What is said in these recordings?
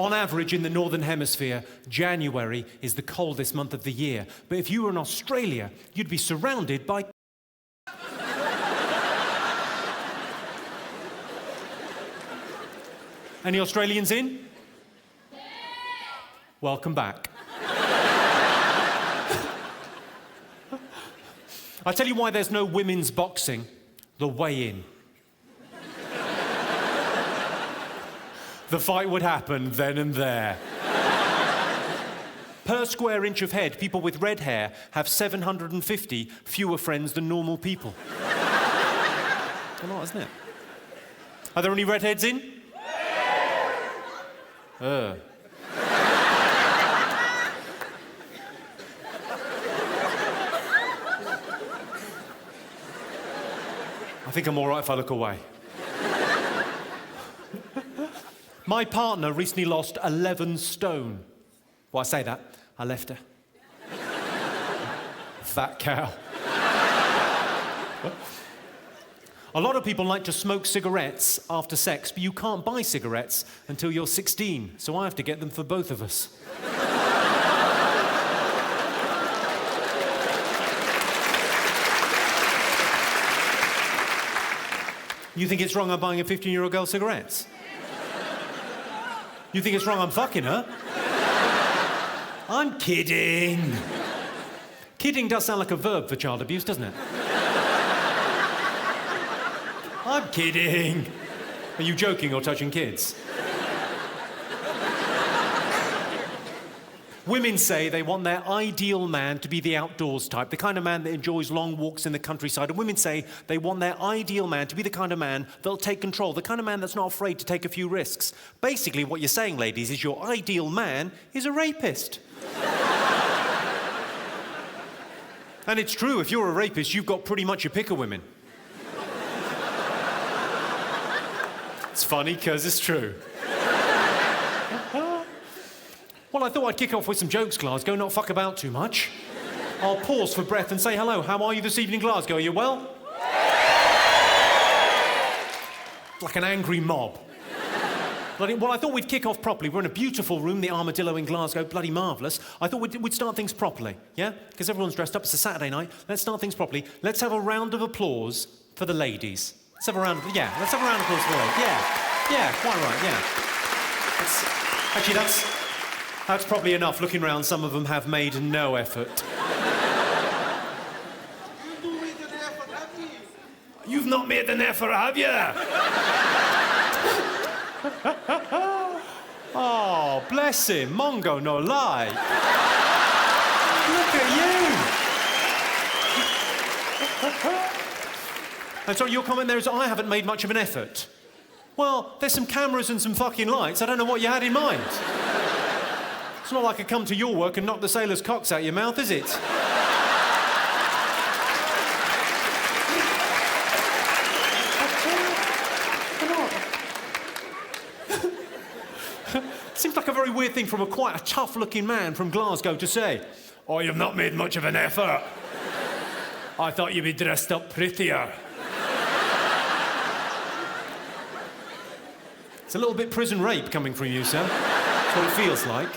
On average, in the Northern Hemisphere, January is the coldest month of the year. But if you were in Australia, you'd be surrounded by... Any Australians in? Welcome back. I tell you why there's no women's boxing. The weigh-in. The fight would happen then and there. Per square inch of head, people with red hair have 750 fewer friends than normal people. A lot, isn't it? Are there any redheads in? I think I'm all right if I look away. My partner recently lost 11 stone. Well, I say that, I left her. Fat cow. A lot of people like to smoke cigarettes after sex, but you can't buy cigarettes until you're 16, so I have to get them for both of us. You think it's wrong I'm buying a 15-year-old girl cigarettes? You think it's wrong I'm fucking her? I'm kidding. Kidding does sound like a verb for child abuse, doesn't it? I'm kidding. Are you joking or touching kids? Women say they want their ideal man to be the outdoors type, the kind of man that enjoys long walks in the countryside. And women say they want their ideal man to be the kind of man that'll take control, the kind of man that's not afraid to take a few risks. Basically, what you're saying, ladies, is your ideal man is a rapist. And it's true, if you're a rapist, you've got pretty much your pick of women. It's funny, because it's true. Well, I thought I'd kick off with some jokes, Glasgow, not fuck about too much. I'll pause for breath and say hello. How are you this evening, Glasgow? Are you well? Like an angry mob. Well, I thought we'd kick off properly. We're in a beautiful room, the Armadillo in Glasgow, bloody marvellous. I thought we'd start things properly, yeah? Because everyone's dressed up, it's a Saturday night. Let's start things properly. Let's have a round of applause for the ladies. Let's have a round of applause for the ladies. Yeah, quite right, yeah. Actually, that's probably enough. Looking round, some of them have made no effort. You've not made an effort, have you? Oh, bless him. Mongo no lie. Look at you. And so your comment there is I haven't made much of an effort. Well, there's some cameras and some fucking lights. I don't know what you had in mind. It's not like I come to your work and knock the sailors' cocks out your mouth, is it? Seems like a very weird thing from quite a tough-looking man from Glasgow to say. Oh, you've not made much of an effort. I thought you'd be dressed up prettier. It's a little bit prison rape coming from you, sir. That's what it feels like.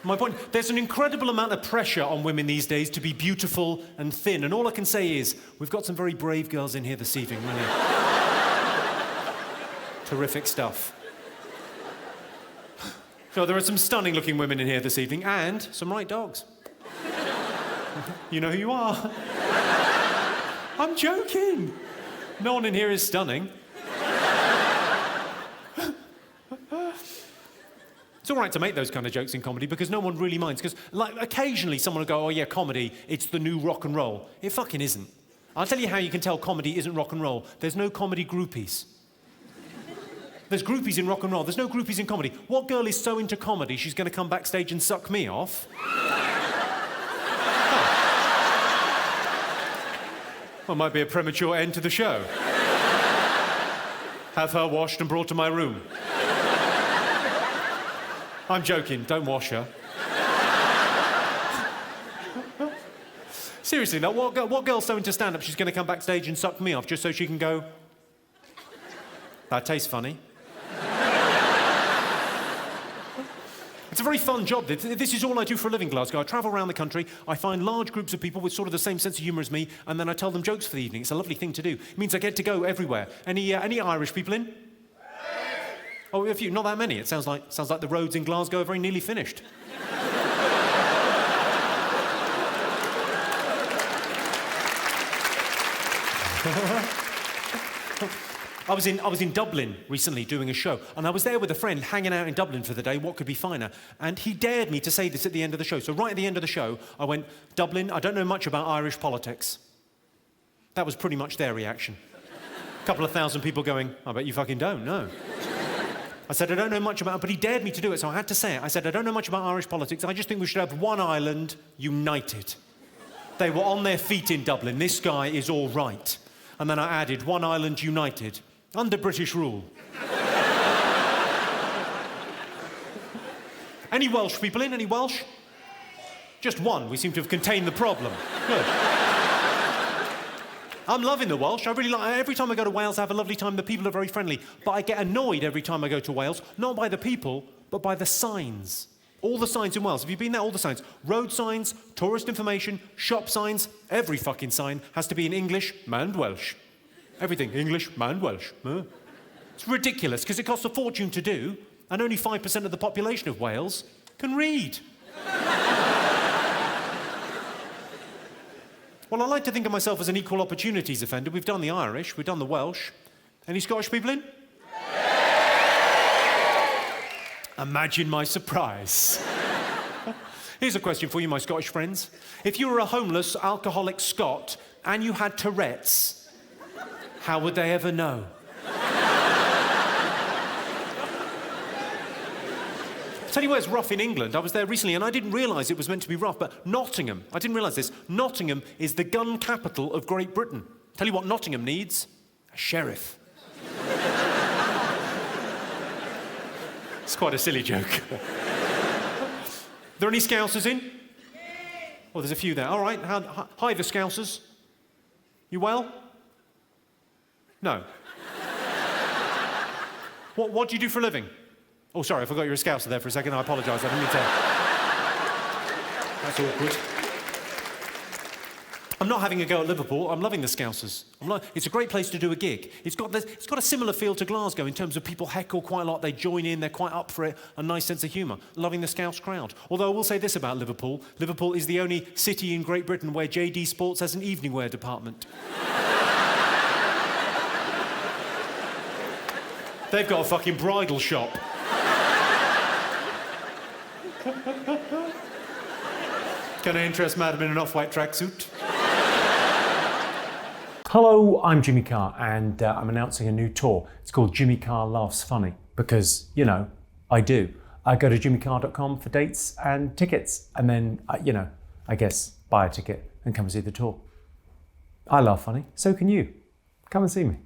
My point, there's an incredible amount of pressure on women these days to be beautiful and thin, and all I can say is, we've got some very brave girls in here this evening, really. Terrific stuff. So there are some stunning-looking women in here this evening, and some right dogs. You know who you are. I'm joking. No one in here is stunning. It's all right to make those kind of jokes in comedy because no one really minds. Because, like, occasionally someone will go, oh, yeah, comedy, it's the new rock and roll. It fucking isn't. I'll tell you how you can tell comedy isn't rock and roll. There's no comedy groupies. There's groupies in rock and roll. There's no groupies in comedy. What girl is so into comedy she's going to come backstage and suck me off? Well, might be a premature end to the show. Have her washed and brought to my room. I'm joking, don't wash her. Seriously, now, what girl's so into stand-up she's going to come backstage and suck me off just so she can go, that tastes funny. It's a very fun job. This is all I do for a living, Glasgow. I travel around the country, I find large groups of people with sort of the same sense of humour as me, and then I tell them jokes for the evening. It's a lovely thing to do. It means I get to go everywhere. Any Irish people in? Oh, a few. Not that many. It sounds like the roads in Glasgow are very nearly finished. I was in Dublin recently doing a show, and I was there with a friend hanging out in Dublin for the day. What could be finer? And he dared me to say this at the end of the show. So right at the end of the show, I went, Dublin, I don't know much about Irish politics. That was pretty much their reaction. A couple of thousand people going, I bet you fucking don't, no. I said, I don't know much about it, but he dared me to do it, so I had to say it. I said, I don't know much about Irish politics. I just think we should have one island united. They were on their feet in Dublin. This guy is all right. And then I added, one island united, under British rule. Any Welsh people in? Any Welsh? Just one. We seem to have contained the problem. Good. I'm loving the Welsh. I really like. Every time I go to Wales, I have a lovely time. The people are very friendly. But I get annoyed every time I go to Wales, not by the people, but by the signs. All the signs in Wales. Have you been there? All the signs. Road signs, tourist information, shop signs. Every fucking sign has to be in English and Welsh. Everything English and Welsh. It's ridiculous because it costs a fortune to do, and only 5% of the population of Wales can read. Well, I like to think of myself as an equal opportunities offender. We've done the Irish, we've done the Welsh. Any Scottish people in? Imagine my surprise. Here's a question for you, my Scottish friends. If you were a homeless, alcoholic Scot and you had Tourette's, how would they ever know? I'll tell you where it's rough in England. I was there recently and I didn't realise it was meant to be rough, but Nottingham, I didn't realise this, Nottingham is the gun capital of Great Britain. Tell you what Nottingham needs, a sheriff. It's quite a silly joke. There any Scousers in? Oh, there's a few there. All right. Hi, the Scousers. You well? No. What do you do for a living? Oh, sorry, I forgot you were a Scouser there for a second. I apologise. I didn't mean to. That's awkward. I'm not having a go at Liverpool. I'm loving the Scousers. It's a great place to do a gig. It's got a similar feel to Glasgow in terms of people heckle quite a lot. They join in. They're quite up for it. A nice sense of humour. Loving the Scouse crowd. Although I will say this about Liverpool. Liverpool is the only city in Great Britain where JD Sports has an evening wear department. They've got a fucking bridal shop. Can I interest madam in an off-white tracksuit? Hello, I'm Jimmy Carr, and I'm announcing a new tour. It's called Jimmy Carr Laughs Funny, because, you know, I do. I go to jimmycarr.com for dates and tickets, and then, I guess, buy a ticket and come and see the tour. I laugh funny, so can you. Come and see me.